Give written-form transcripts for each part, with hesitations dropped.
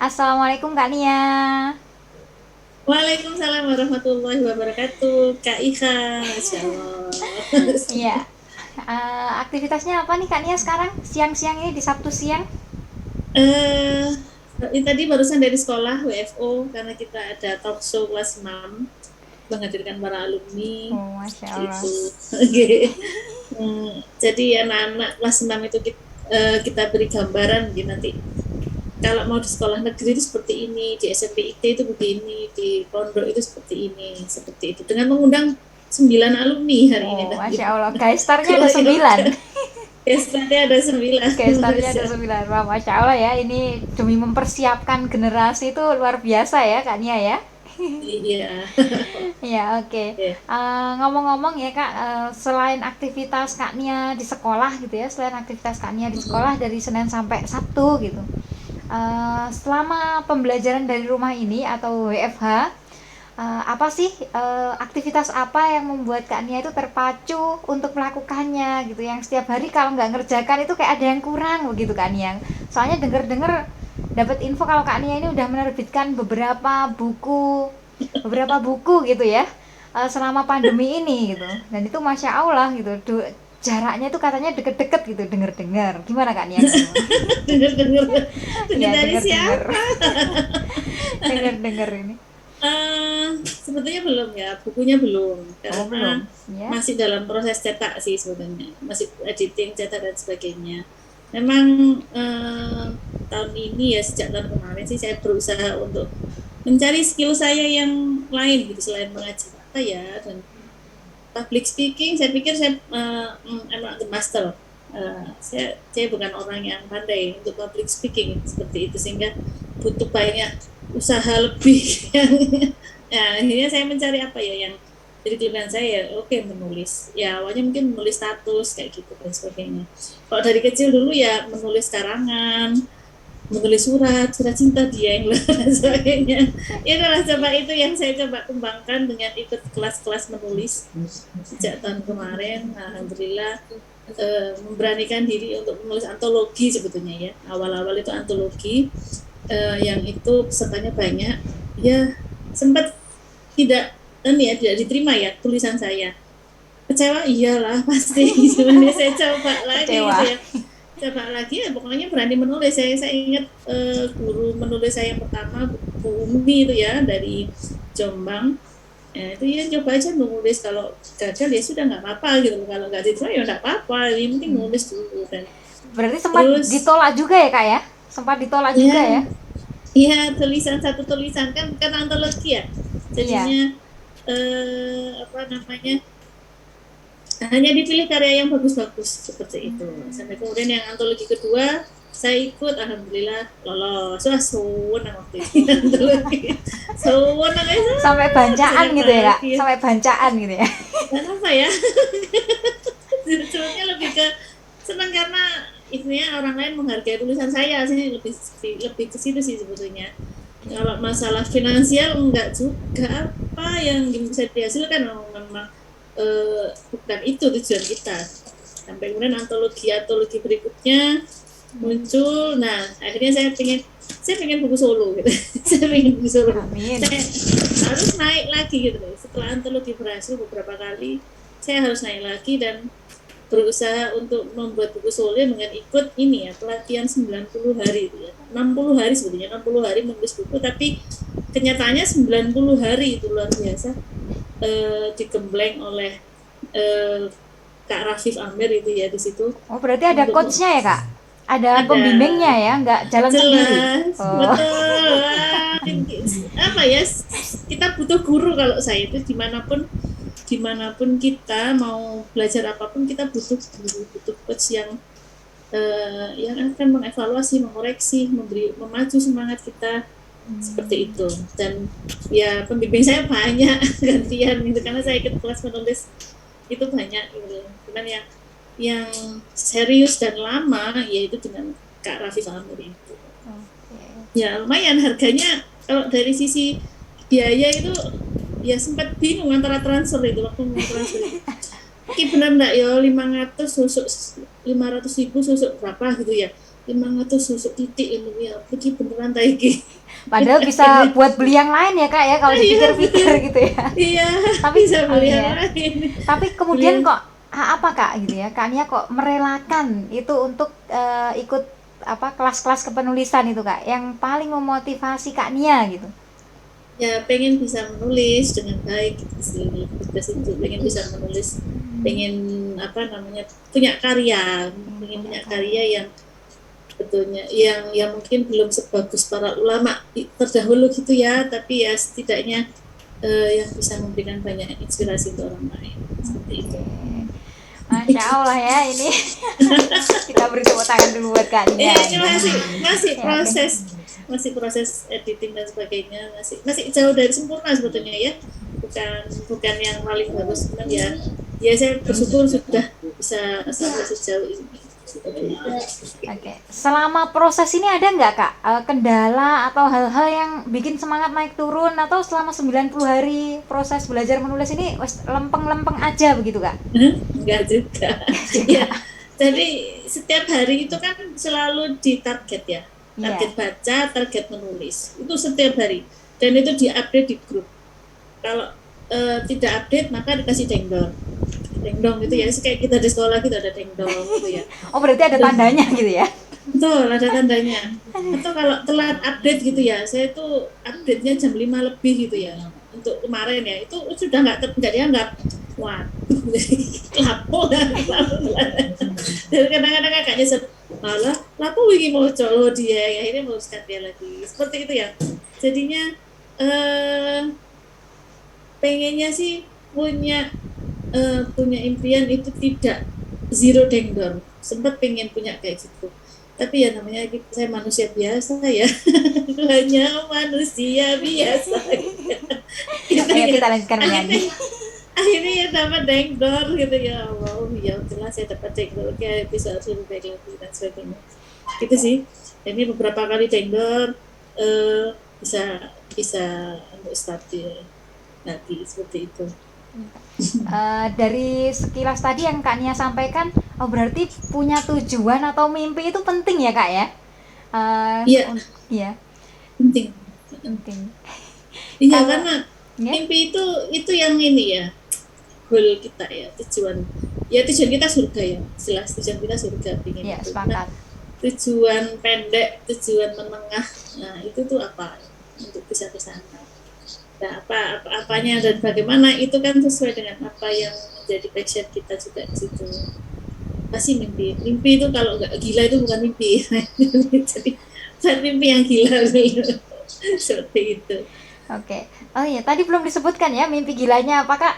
Assalamualaikum Kak Nia. Waalaikumsalam warahmatullahi wabarakatuh. Kak Iha, Masya Allah. Iya. Aktivitasnya apa nih Kak Nia sekarang? Siang-siang ini di Sabtu siang? eh ini tadi barusan dari sekolah WFO karena kita ada talk show kelas 6 menghadirkan para alumni Oh, Masya Allah. itu. Oke. Jadi anak-anak kelas 6 itu kita beri gambaran gitu nanti kalau mau di sekolah negeri itu seperti ini, di SMP IT itu begini, di pondok itu seperti itu dengan mengundang 9 alumni hari ini Oh, tadi. Masya Allah. Guys starnya ada Keroyokan. 9. Yes, nanti ada 9. Guys starnya ada 9. Wah, Masya Allah ya. Ini demi mempersiapkan generasi itu luar biasa ya Kak Nia ya. Iya. Ya, oke. Oke. Ngomong-ngomong ya Kak, selain aktivitas Kak Nia di sekolah gitu ya, selain aktivitas Kak Nia di sekolah dari Senin sampai Sabtu gitu. Selama pembelajaran dari rumah ini atau WFH, apa sih aktivitas apa yang membuat Kak Nia itu terpacu untuk melakukannya gitu? Yang setiap hari kalau nggak ngerjakan itu kayak ada yang kurang begitu Kak Nia. Soalnya denger-denger dapat info kalau Kak Nia ini udah menerbitkan beberapa buku gitu ya, selama pandemi ini gitu, dan itu masya Allah gitu. Jaraknya itu katanya deket-deket gitu, denger-dengar gimana Kak Nia tuh? Dengar-dengar. Dengar Ya dari denger-denger. siapa? Denger-denger ini. Sebetulnya belum ya, bukunya belum Oh karena belum ya. masih dalam proses cetak sih sebenarnya, masih editing, cetak dan sebagainya. Memang tahun ini ya sejak tahun kemarin sih saya berusaha untuk mencari skill saya yang lain gitu selain mengajar apa ya dan public speaking. Saya pikir saya I'm not the master. Saya bukan orang yang pandai untuk public speaking seperti itu sehingga butuh banyak usaha lebih yang ya, akhirnya saya mencari apa ya yang jadi kelebihan saya ya oke menulis ya awalnya mungkin menulis status kayak gitu dan sebagainya. Kalau dari kecil dulu ya menulis karangan, menulis surat cinta dia yang dan sebagainya. Ya adalah coba itu yang saya coba kembangkan dengan ikut kelas-kelas menulis sejak tahun kemarin. Alhamdulillah memberanikan diri untuk menulis antologi sebetulnya ya. Awal-awal itu antologi yang itu pesertanya banyak. Ya sempat tidak ya tidak diterima ya tulisan saya. Kecewa iyalah pasti. Sebenarnya saya coba lagi Kecewa. gitu ya, coba lagi ya pokoknya berani menulis. Saya ingat guru menulis saya yang pertama Bu Umi itu ya dari Jombang ya, itu ya coba aja menulis, kalau gagal ya sudah nggak apa-apa gitu, kalau nggak diterima ya nggak apa-apa, yang penting nulis dulu kan. Berarti sempat Terus ditolak juga ya Kak ya? Sempat ditolak juga ya ya? ya tulisan satu tulisan kan antologi ya Iya. jadinya apa namanya hanya dipilih karya yang bagus-bagus seperti itu. Sampai kemudian yang antologi kedua saya ikut, alhamdulillah lolos. Wah suwenang waktu itu antologi, suwenang itu Sampai bancaan senang gitu ya Kak? bahagia. Sampai bancaan gitu ya? Dan apa ya, sebetulnya lebih ke senang karena intinya orang lain menghargai tulisan saya sih, lebih ke situ sih sebetulnya. Kalau masalah finansial enggak juga, apa yang bisa dihasilkan memang bukan itu tujuan kita. Sampai kemudian antologi berikutnya muncul. Nah akhirnya saya pengen buku solo gitu. Saya pengen buku solo, Amin. saya harus naik lagi gitu. Setelah antologi berhasil beberapa kali, saya harus naik lagi dan berusaha untuk membuat buku solo dengan ikut ini ya pelatihan 90 hari itu ya. 60 hari sebetulnya, 60 hari menulis buku, tapi kenyataannya 90 hari itu luar biasa. Digembleng oleh eh, Kak Rafif Amir itu ya di situ Oh berarti ada untuk coachnya ya Kak? Ada ada pembimbingnya ya? Nggak jalan sendiri? jelas Oh. betul. Apa ya, kita butuh guru. Kalau saya itu dimanapun kita mau belajar apapun kita butuh guru, butuh coach yang akan mengevaluasi, mengoreksi, memacu semangat kita seperti itu. Dan ya pembimbing saya banyak gantian gitu karena saya ikut kelas menulis itu banyak gitu. Cuman yang serius dan lama yaitu dengan Kak Raffi Amir itu. Ya lumayan harganya, kalau dari sisi biaya itu ya sempat bingung antara transfer itu, waktu mau transfer itu benar enggak ya 500 susuk 500 ribu susuk berapa gitu ya. 500 titik ini ya, pergi beneran taiki. Padahal bisa buat beli yang lain ya kak ya kalau Iya dipikir-pikir betul, gitu ya. iya Tapi bisa oh beli yang iya, lain, tapi beli kemudian yang kok apa kak gitu ya, kak Nia kok merelakan itu untuk ikut apa kelas-kelas kepenulisan itu kak, yang paling memotivasi kak Nia gitu. ya pengen bisa menulis dengan baik gitu sih, lebih ke situ, pengen bisa menulis, pengen apa namanya, punya karya, Ingin pengen punya punya karya karya. yang betulnya yang mungkin belum sebagus para ulama terdahulu gitu ya, tapi ya setidaknya yang bisa memberikan banyak inspirasi untuk orang lain seperti itu. Oke, Masya Allah ya ini. Kita beri tepuk tangan dulu buat kak Nia Ini ini. masih masih Ya, oke. proses editing dan sebagainya, masih masih jauh dari sempurna sebetulnya ya, bukan bukan yang paling bagus, cuman ya ya saya bersyukur sudah bisa sampai sejauh ini. Oke, selama proses ini ada nggak kak kendala atau hal-hal yang bikin semangat naik turun, atau selama 90 hari proses belajar menulis ini wes lempeng-lempeng aja begitu kak? Enggak juga. Juga. Ya, jadi setiap hari itu kan selalu ditarget ya, Iya. target baca, target menulis itu setiap hari, dan itu diupdate di grup. Kalau tidak update maka dikasih dengdong, dengdong gitu ya, kayak kita di sekolah gitu ada dengdong gitu ya. Oh berarti ada Itu tandanya gitu ya? betul ada tandanya. Atau kalau telat update gitu ya, saya tuh update-nya jam 5 lebih gitu ya. Untuk kemarin ya itu sudah nggak dianggap. Wah, lapo kan, dan kadang-kadang kakaknya malah lapo wingi mau colo dia ya, ini meluruskan dia lagi seperti itu ya. Jadinya eh, pengennya sih punya impian itu tidak zero dengdor, sempat pengen punya kayak gitu, tapi ya namanya saya manusia biasa ya, hanya manusia biasa gitu Ayo ya. kita lanjutkan akhirnya menyanyi. akhirnya ya dapat dengdor gitu ya, wow ya jelas saya dapat dengdor, kayak bisa harus lebih baik lagi dan sebagainya gitu sih. Ini beberapa kali dengdor, bisa bisa untuk stabil lagi seperti itu. Dari sekilas tadi yang Kak Nia sampaikan, oh berarti punya tujuan atau mimpi itu penting ya Kak ya? Iya, Iya, penting. penting. Iya, Kalau karena ya, mimpi itu yang ini ya, goal kita ya, tujuan. Ya tujuan kita surga ya, jelas tujuan kita surga, pingin ya itu. Nah, sepakat. tujuan pendek, tujuan menengah, nah itu tuh apa untuk bisa ke sana. Nah, apanya dan bagaimana itu kan sesuai dengan apa yang menjadi passion kita juga di situ. Pasti mimpi. Mimpi itu kalau nggak gila itu bukan mimpi. Jadi bukan mimpi yang gila seperti itu. Oke. Oh iya, tadi belum disebutkan ya mimpi gilanya apa Kak?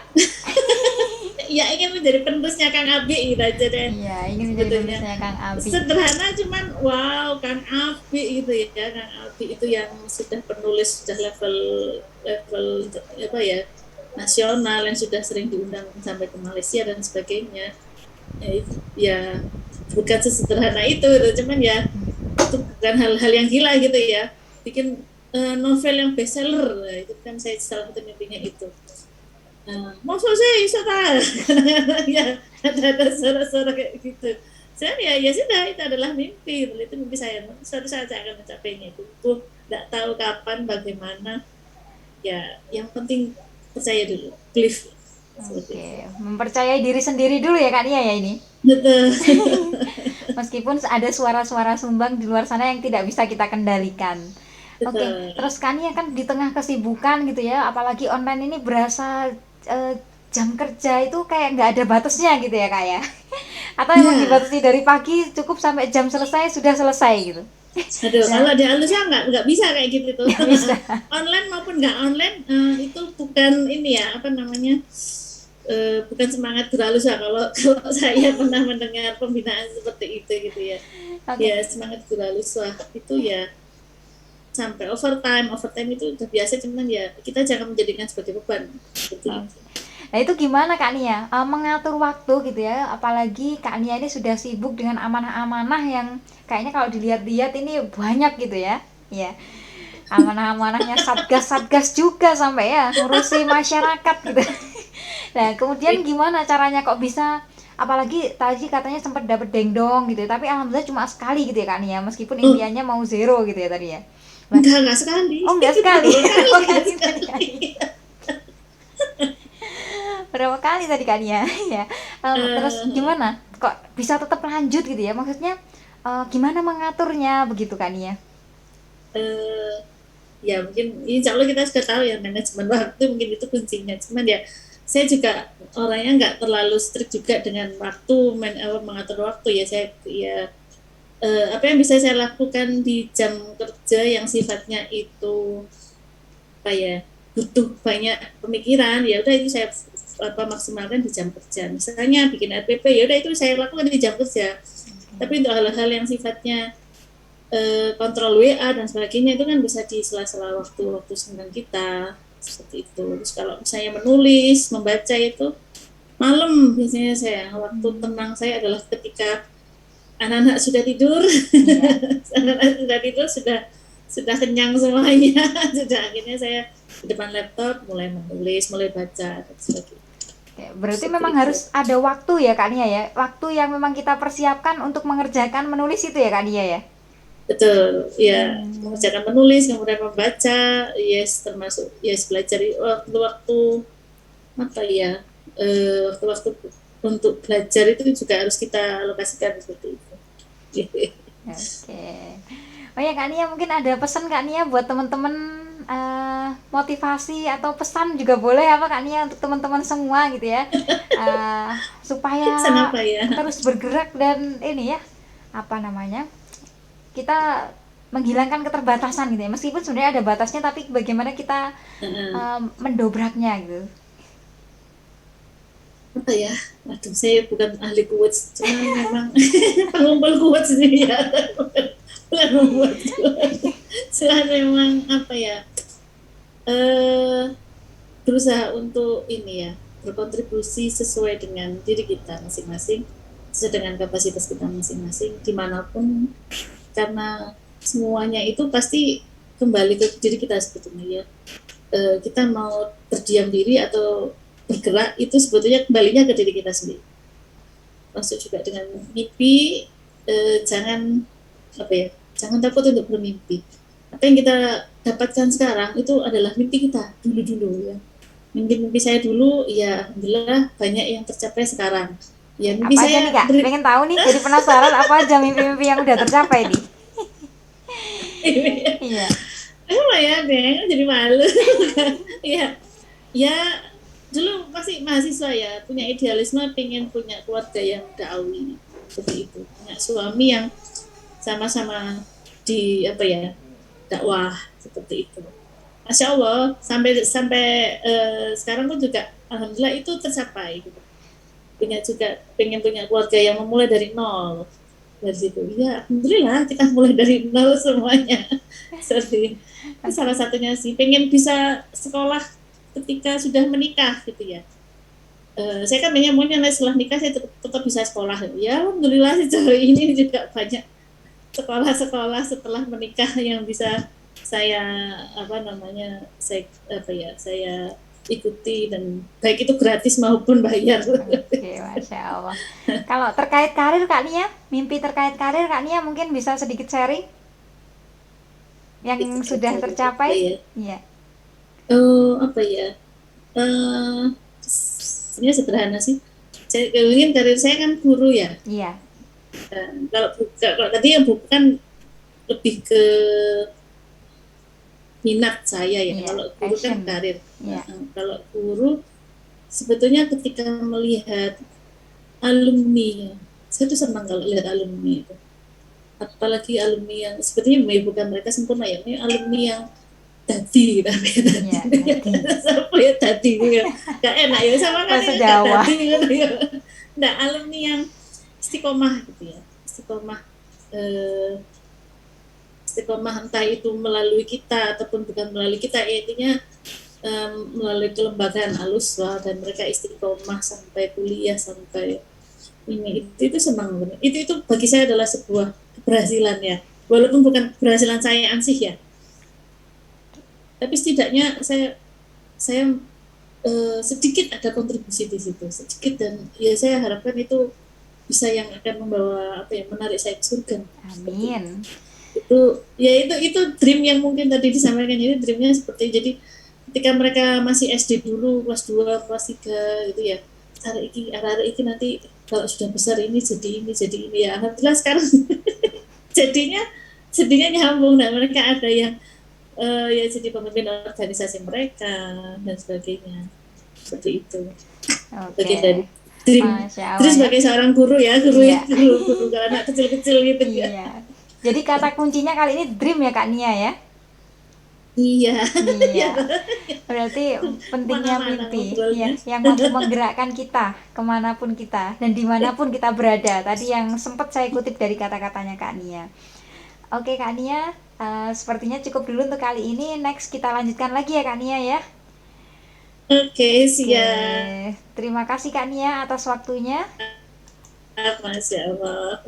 Ya ingin menjadi penerusnya Kang Abi gitu aja deh Iya, ingin menjadi sebetulnya. penerusnya Kang Abi. Sederhana cuman wow, Kang Abi gitu ya. Kang Abi itu yang sudah penulis, sudah level level apa ya, nasional, yang sudah sering diundang sampai ke Malaysia dan sebagainya. Ya bukan sesederhana itu cuman ya itu bukan hal-hal yang gila gitu ya, bikin novel yang bestseller. Nah, itu kan saya salah satu mimpinya itu. Nah, maksud saya bisa ya ada suara-suara kayak gitu. Saya ya sudah, itu adalah mimpi, itu mimpi saya. Suatu saat saya akan mencapainya itu. Nggak tahu kapan, bagaimana. Ya, yang penting percaya dulu, believe. Seperti itu. Oke, mempercayai diri sendiri dulu ya Kak Nia ya ini. Betul. Meskipun ada suara-suara sumbang di luar sana yang tidak bisa kita kendalikan. Oke, Betul. terus kan ya kan di tengah kesibukan gitu ya, apalagi online ini berasa eh, jam kerja itu kayak nggak ada batasnya gitu ya kak ya. Atau emang Ya, dibatasi dari pagi cukup sampai jam selesai sudah selesai gitu. aduh, Nah, kalau di halusnya nggak bisa kayak gitu tuh. nggak bisa. Online maupun nggak online, itu bukan ini ya, apa namanya, bukan semangat Guralus ya, kalau kalau saya pernah mendengar pembinaan seperti itu gitu ya. Oke. Ya semangat Guralus wah itu ya sampai overtime itu udah biasa, cuman ya kita jangan menjadikan sebagai beban seperti itu. Nah itu gimana Kak Nia mengatur waktu gitu ya, apalagi Kak Nia ini sudah sibuk dengan amanah-amanah yang kayaknya kalau dilihat-lihat ini banyak gitu ya. Iya. Amanah-amanahnya satgas-satgas juga sampai ya ngurusi masyarakat gitu. Nah kemudian gimana caranya kok bisa apalagi tadi katanya sempat dapat dengdong gitu ya, tapi alhamdulillah cuma sekali gitu ya Kak Nia, meskipun Oh, impiannya mau zero gitu ya tadi ya. Lah, enggak sekali. oh enggak sekali. Berapa Oh kali kali tadi Kak sekali. Nia. Berapa kali tadi Kak Nia ya. Terus Eh, gimana? Kok bisa tetap lanjut gitu ya? Maksudnya gimana mengaturnya begitu Kak Nia? eh, ya mungkin insya Allah kita sudah tahu ya manajemen waktu mungkin itu kuncinya. Cuman ya saya juga orangnya nggak terlalu strict juga dengan waktu mengatur waktu ya. Saya ya apa yang bisa saya lakukan di jam kerja yang sifatnya itu apa ya butuh banyak pemikiran, ya udah itu saya maksimalkan di jam kerja. Misalnya bikin RPP, ya udah itu saya lakukan di jam kerja. Tapi untuk hal-hal yang sifatnya kontrol WA dan sebagainya itu kan bisa di sela-sela waktu-waktu senggang kita seperti itu. Terus kalau misalnya menulis, membaca itu malam biasanya saya waktu tenang saya adalah ketika anak-anak sudah tidur, Iya. anak-anak sudah tidur, sudah kenyang semuanya, sudah akhirnya saya di depan laptop mulai menulis, mulai baca dan sebagainya. Oke, berarti Seperti memang itu. harus ada waktu ya Kak Nia ya. Waktu yang memang kita persiapkan untuk mengerjakan menulis itu ya Kak Nia ya. Betul, ya Hmm, mengerjakan menulis, kemudian membaca, yes termasuk yes belajar waktu-waktu apa ya, waktu-waktu untuk belajar itu juga harus kita alokasikan seperti itu. oke. Oh ya Kak Nia, mungkin ada pesan Kak Nia buat teman-teman, motivasi atau pesan juga boleh apa Kak Nia untuk teman-teman semua gitu ya. Eh, supaya Kenapa ya? terus bergerak dan ini ya, apa namanya? Kita menghilangkan keterbatasan gitu ya. Meskipun sebenarnya ada batasnya tapi bagaimana kita mendobraknya gitu. Apa ya? Waduh, saya bukan ahli quotes, cuman memang pengumpul quotes sih ya, bukan membuat quotes. Cuman memang apa ya? Eh berusaha untuk ini ya berkontribusi sesuai dengan diri kita masing-masing, sesuai dengan kapasitas kita masing-masing dimanapun, karena semuanya itu pasti kembali ke diri kita sebetulnya ya. Kita mau berdiam diri atau bergerak itu sebetulnya kembalinya ke diri kita sendiri. Masuk juga dengan mimpi, jangan apa ya, jangan takut untuk bermimpi. Apa yang kita dapatkan sekarang itu adalah mimpi kita dulu-dulu ya. Mimpi-mimpi saya dulu ya alhamdulillah banyak yang tercapai sekarang. Ya mimpi Apa aja nih saya Kak? Pengen tahu nih, jadi penasaran apa aja mimpi-mimpi yang udah tercapai nih. Iya. apa ya deh jadi malu. Ya ya dulu masih mahasiswa ya punya idealisme pengen punya keluarga yang da'awi seperti itu, punya suami yang sama-sama di apa ya dakwah seperti itu. Masya Allah sampai sampai sekarang pun juga alhamdulillah itu tercapai gitu. Punya juga pengen punya keluarga yang memulai dari nol dari situ ya alhamdulillah kita mulai dari nol semuanya. Seperti itu salah satunya sih pengen bisa sekolah ketika sudah menikah gitu ya. Saya kan banyak maunya setelah nikah saya tetap bisa sekolah ya alhamdulillah sejauh ini juga banyak sekolah-sekolah setelah menikah yang bisa saya apa namanya saya apa ya saya ikuti dan baik itu gratis maupun bayar. Oke, Masya Allah. Kalau terkait karir Kak Nia, mimpi terkait karir Kak Nia mungkin bisa sedikit sharing yang sudah tercapai? Ya. Iya. Apa ya? Sebenarnya sederhana sih. Saya ingin karir saya kan guru ya. Iya. Kalau tadi yang bukan lebih ke minat saya ya. Iya, Kalau guru kan passion. karir. Iya. Kalau guru sebetulnya ketika melihat alumni, saya tuh senang kalau lihat alumni itu. Apalagi alumni yang sebetulnya bukan mereka sempurna ya, ini alumni yang tadi gitu, Iya, tadi. apa ya tadi gitu, gak enak ya sama kan Bahasa ya gak Jawa. tadi gitu ya. Nah alumni yang istiqomah gitu ya, istiqomah eh, istiqomah entah itu melalui kita ataupun bukan melalui kita ya, intinya melalui kelembagaan Aluswa dan mereka istiqomah sampai kuliah sampai ini itu senang banget. Itu bagi saya adalah sebuah keberhasilan ya, walaupun bukan keberhasilan saya ansih ya, tapi setidaknya saya sedikit ada kontribusi di situ, sedikit, dan ya saya harapkan itu bisa yang akan membawa apa ya, menarik saya ke surga. Seperti Amin. itu ya, itu dream yang mungkin tadi disampaikan, jadi dreamnya seperti, jadi ketika mereka masih SD dulu, kelas 2 kelas 3 gitu ya, arah iki nanti kalau sudah besar ini jadi ini ya, alhamdulillah sekarang jadinya jadinya nyambung, dan mereka ada yang ya jadi pemimpin organisasi mereka dan sebagainya, seperti itu. Bagian dari Oke. dream. Masya Terus Allah ya. sebagai seorang guru ya, guru Iya. guru guru kalau anak kecil-kecil gitu ya. Iya. Jadi kata kuncinya kali ini dream ya Kak Nia ya. Iya. Iya. Ya, Berarti pentingnya mana-mana mimpi ya, ngobrolnya. yang mampu menggerakkan kita kemanapun kita dan dimanapun kita berada. Tadi yang sempat saya kutip dari kata-katanya Kak Nia. Oke Kak Nia, sepertinya cukup dulu untuk kali ini. Next kita lanjutkan lagi ya Kak Nia ya. Oke, Oke, siap. terima kasih Kak Nia atas waktunya. Masya Allah.